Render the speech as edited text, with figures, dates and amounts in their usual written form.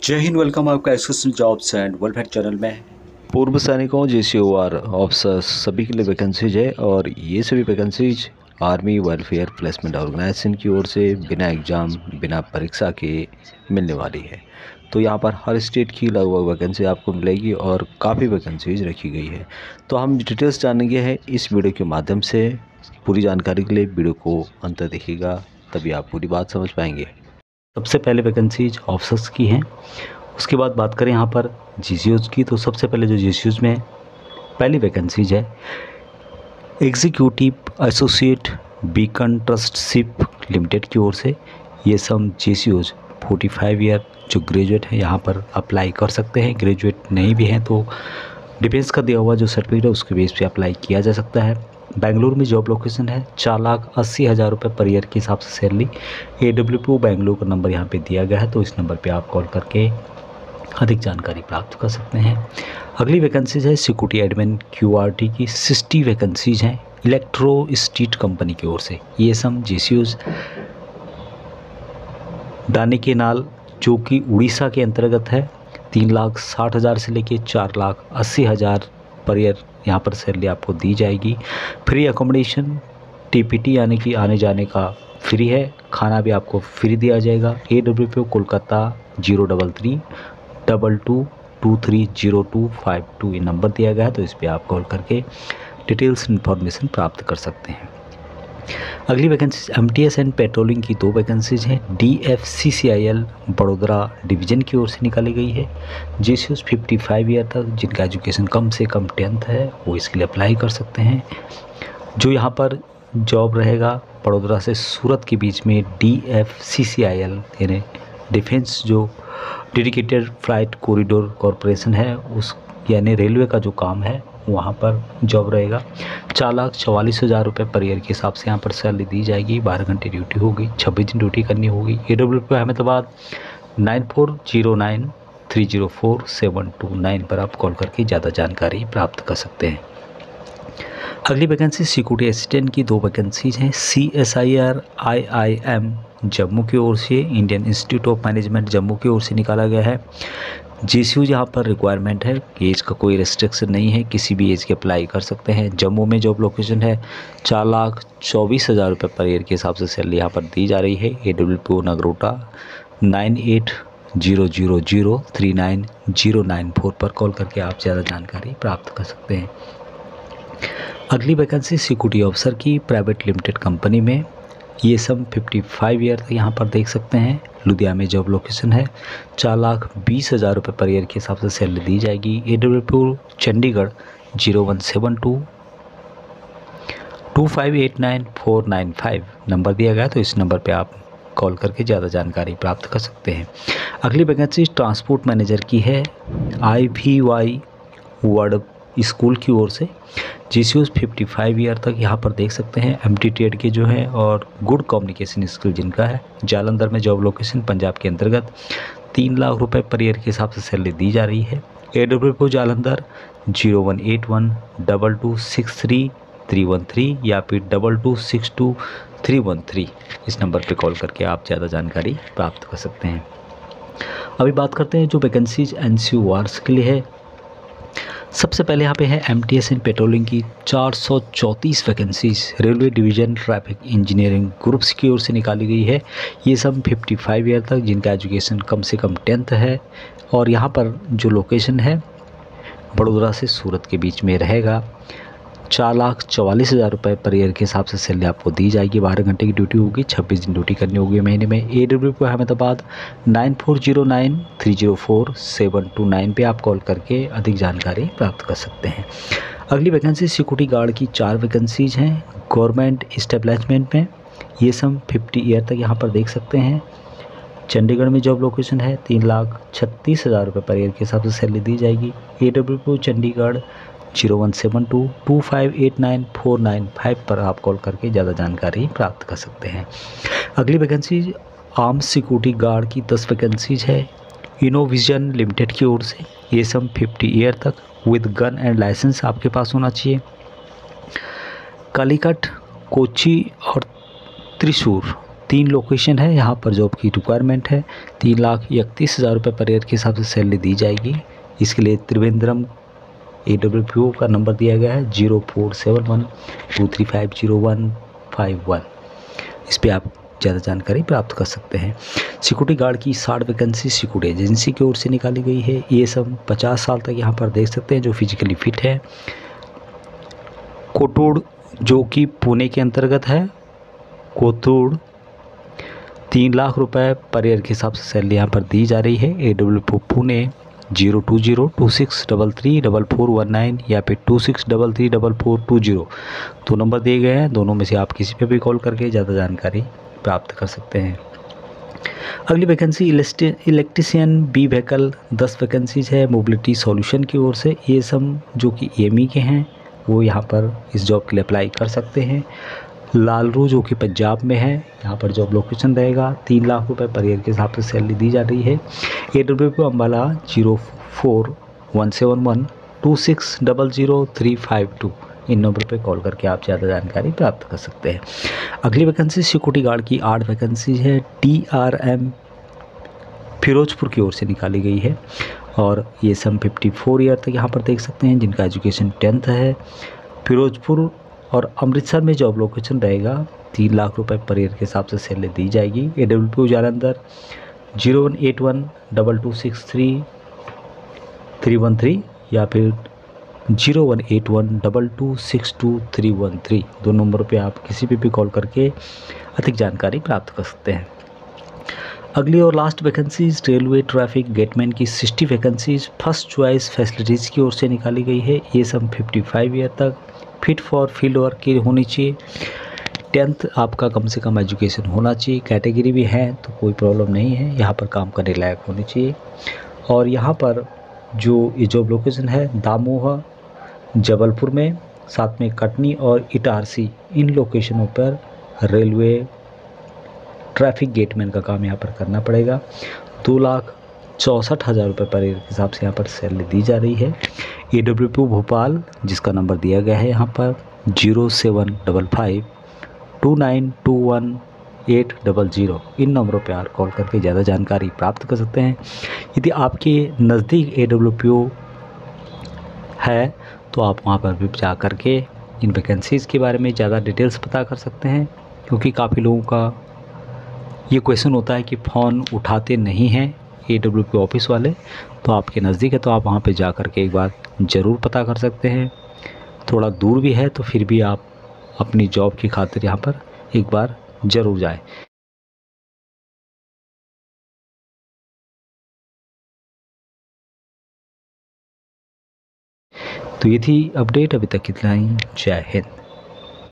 जय हिंद। वेलकम आपका association jobs and welfare channel में। पूर्व सैनिकों JCOR ऑफिसर्स सभी के लिए वैकेंसीज है और ये सभी vacancies Army Welfare Placement Organisation की ओर से बिना एग्ज़ाम बिना परीक्षा के मिलने वाली है। तो यहाँ पर हर स्टेट की लगभग वैकेंसी आपको मिलेगी और काफ़ी वैकेंसीज रखी गई है। तो हम डिटेल्स जानेंगे हैं इस वीडियो के माध्यम से। पूरी जानकारी के लिए वीडियो को अंत तक देखिएगा, तभी आप पूरी बात समझ पाएंगे। सबसे पहले वैकेंसीज ऑफिसर्स की हैं। उसके बाद बात करें यहाँ पर GCOs की, तो सबसे पहले जो GCOs में पहली वैकेंसीज है एग्जीक्यूटिव एसोसिएट बीकन ट्रस्टशिप लिमिटेड की ओर से। ये सब GCOs 45 ईयर जो ग्रेजुएट हैं यहाँ पर अप्लाई कर सकते हैं। ग्रेजुएट नहीं भी हैं तो डिफेंस का दिया हुआ जो सर्टिफिकेट है उसके बेस पे अप्लाई किया जा सकता है। बेंगलुरु में जॉब लोकेशन है। 4,80,000 रुपये पर ईयर के हिसाब से सैलरी। AWPO बेंगलुरु का नंबर यहाँ पे दिया गया है, तो इस नंबर पे आप कॉल करके अधिक जानकारी प्राप्त कर सकते हैं। अगली वैकेंसीज है सिक्योरिटी एडमिन QRT की 60 वैकेंसीज हैं इलेक्ट्रो स्ट्रीट कंपनी की ओर से। ये सब GCOs दानिकेनाल जो कि उड़ीसा के अंतर्गत है। 3,60,000 से लेके 4,80,000 पर ईयर यहाँ पर सैलरी आपको दी जाएगी। फ्री अकोमोडेशन TPT यानी कि आने जाने का फ्री है। खाना भी आपको फ्री दिया जाएगा। AWPO कोलकाता 03322230252 ये नंबर दिया गया है, तो इस पर आप कॉल करके डिटेल्स इन्फॉर्मेशन प्राप्त कर सकते हैं। अगली वैकेंसी MTS एंड पेट्रोलिंग की 2 वैकेंसीज हैं DFCCIL बड़ोदरा डिवीज़न की ओर से निकाली गई है। GCOs 55 ईयर तक जिनका एजुकेशन कम से कम 10th है वो इसके लिए अप्लाई कर सकते हैं। जो यहाँ पर जॉब रहेगा बड़ोदरा से सूरत के बीच में DFCCIL यानी डिफेंस जो डेडिकेटेड फ्लाइट कॉरिडोर कॉरपोरेशन है उस यानी रेलवे का जो काम है वहाँ पर जॉब रहेगा। 4,44,000 रुपये पर ईयर के हिसाब से यहाँ पर सैलरी दी जाएगी। 12 घंटे ड्यूटी होगी, 26 दिन ड्यूटी करनी होगी। AWPO अहमदाबाद 9409304729 पर आप कॉल करके ज़्यादा जानकारी प्राप्त कर सकते हैं। अगली वैकेंसी सिक्योरिटी असिस्टेंट की 2 वैकेंसीज हैं CSIR IIM जम्मू की ओर से, Indian institute of management Jammu की ओर से निकाला गया है। GCO यहाँ पर रिक्वायरमेंट है, एज का कोई रेस्ट्रिक्शन नहीं है, किसी भी एज के अप्लाई कर सकते हैं। जम्मू में जॉब लोकेशन है। 4,24,000 रुपये पर ईयर के हिसाब से सैलरी यहाँ पर दी जा रही है। AWPO नगरोटा 9800039094 पर कॉल करके आप ज़्यादा जानकारी प्राप्त कर सकते हैं। अगली वैकेंसी सिक्योरिटी ऑफिसर की प्राइवेट लिमिटेड कंपनी में। ये सब 55 ईयर तक यहाँ पर देख सकते हैं। लुधियाना में जॉब लोकेशन है। 4,20,000 रुपये पर ईयर के हिसाब से सैलरी दी जाएगी। AWPO चंडीगढ़ 0172289495 नंबर दिया गया, तो इस नंबर पे आप कॉल करके ज़्यादा जानकारी प्राप्त कर सकते हैं। अगली वैकेंसी ट्रांसपोर्ट मैनेजर की है IVY वर्ड स्कूल की ओर से। GCOs 55 ईयर तक यहाँ पर देख सकते हैं। MT ट्रेड के जो है और गुड कम्युनिकेशन स्किल जिनका है। जालंधर में जॉब लोकेशन पंजाब के अंतर्गत। 3 लाख रुपए पर ईयर के हिसाब से सैलरी दी जा रही है। AWPO जालंधर 018122633313 या फिर 22622313 इस नंबर पर कॉल करके आप ज़्यादा जानकारी प्राप्त कर सकते हैं। अभी बात करते हैं जो वैकेंसीज NCORs के लिए है। सबसे पहले यहाँ पे है MTS एंड पेट्रोलिंग की 434 vacancies railway division traffic engineering groups की ओर से निकाली गई है। ये सब 55 ईयर तक जिनका एजुकेशन कम से कम 10th है और यहाँ पर जो लोकेशन है बड़ोदरा से सूरत के बीच में रहेगा। 4,44,000 रुपये पर ईयर के हिसाब से सैलरी आपको दी जाएगी। 12 घंटे की ड्यूटी होगी, 26 दिन ड्यूटी करनी होगी महीने में। AWPO अहमदाबाद 9409304729 पे आप कॉल करके अधिक जानकारी प्राप्त कर सकते हैं। अगली वैकेंसी सिक्योरिटी गार्ड की 4 वैकेंसीज हैं गवर्नमेंट इस्टेब्लिशमेंट में। ये सब 50 ईयर तक यहाँ पर देख सकते हैं। चंडीगढ़ में जॉब लोकेशन है। 3,36,000 रुपये पर ईयर के हिसाब से सैलरी दी जाएगी। AWPO चंडीगढ़ 017225899495 पर आप कॉल करके ज़्यादा जानकारी प्राप्त कर सकते हैं। अगली वैकेंसी आर्म सिक्योरिटी गार्ड की 10 वैकेंसीज है इनोविजन लिमिटेड की ओर से। ये सब 50 ईयर तक विद गन एंड लाइसेंस आपके पास होना चाहिए। कालीकट, कोच्चि और त्रिशूर 3 लोकेशन है यहाँ पर जॉब की रिक्वायरमेंट है। 3,31,000 रुपये पर ईयर के हिसाब से सैलरी दी जाएगी। इसके लिए त्रिवेंद्रम AWPO का नंबर दिया गया है 047123505151। इस पर आप ज़्यादा जानकारी प्राप्त कर सकते हैं। सिक्योरिटी गार्ड की 60 वैकेंसी सिक्योरिटी एजेंसी की ओर से निकाली गई है। ये सब 50 साल तक यहाँ पर देख सकते हैं जो फिजिकली फिट है। कोटुड़ जो कि पुणे के अंतर्गत है, कोतुड़ 3 लाख रुपए पर ईयर के हिसाब से सैलरी यहाँ पर दी जा रही है। AWPO पुणे 0202633419 या फिर 26334420 दो नंबर दिए गए हैं। दोनों में से आप किसी पे भी कॉल करके ज़्यादा जानकारी प्राप्त कर सकते हैं। अगली vacancy electrician B vehicle 10 vacancies है मोबिलिटी सॉल्यूशन की ओर से। ये सब जो कि EME के हैं वो यहाँ पर इस जॉब के लिए अप्लाई कर सकते हैं। लालरू जो कि पंजाब में है, यहाँ पर जॉब लोकेशन रहेगा। 3 लाख रुपए पर ईयर के हिसाब से सैलरी दी जा रही है। AWPO अम्बाला 041712600352 इन नंबर पे कॉल करके आप ज़्यादा जानकारी प्राप्त कर सकते हैं। अगली वैकेंसी सिक्योरिटी गार्ड की 8 वैकेंसी है। TRM फिरोजपुर की ओर से निकाली गई है और ये सम 54 ईयर तक यहाँ पर देख सकते हैं जिनका एजुकेशन 10th है। फिरोजपुर और अमृतसर में जॉब लोकेशन रहेगा। 3 लाख रुपए पर ईयर के हिसाब से सैलरी दी जाएगी। AWPO जालंधर 0181226313 या फिर 018122622313 दो नंबर पे आप किसी पे भी कॉल करके अधिक जानकारी प्राप्त कर सकते हैं। अगली और last vacancies railway traffic gateman की 60 वैकेंसीज फर्स्ट चॉइस फैसिलिटीज़ की ओर से निकाली गई है। ये सब 55 ईयर तक फिट फॉर फील्ड वर्क की होनी चाहिए। 10th आपका कम से कम एजुकेशन होना चाहिए। कैटेगरी भी है तो कोई प्रॉब्लम नहीं है, यहाँ पर काम करने लायक होनी चाहिए। और यहाँ पर जो ये जॉब लोकेशन है दामोह जबलपुर में, साथ में कटनी और इटारसी इन लोकेशनों पर रेलवे ट्रैफिक गेटमैन का काम यहाँ पर करना पड़ेगा। 2,64,000 रुपये पर ईयर के हिसाब से यहाँ पर सैलरी दी जा रही है। AWPO भोपाल जिसका नंबर दिया गया है यहाँ पर 0755292180 इन नंबरों पर आप कॉल करके ज़्यादा जानकारी प्राप्त कर सकते हैं। यदि आपके नज़दीक AWPO है तो आप वहाँ पर भी जा कर के इन वैकेंसीज़ के बारे में ज़्यादा डिटेल्स पता कर सकते हैं, क्योंकि काफ़ी लोगों का ये क्वेश्चन होता है कि फ़ोन उठाते नहीं हैं AWPO ऑफिस वाले। तो आपके नज़दीक है तो आप वहाँ पे जा कर के एक बार ज़रूर पता कर सकते हैं। थोड़ा दूर भी है तो फिर भी आप अपनी जॉब की खातिर यहाँ पर एक बार ज़रूर जाएं। तो ये थी अपडेट, अभी तक इतना ही। जय हिंद।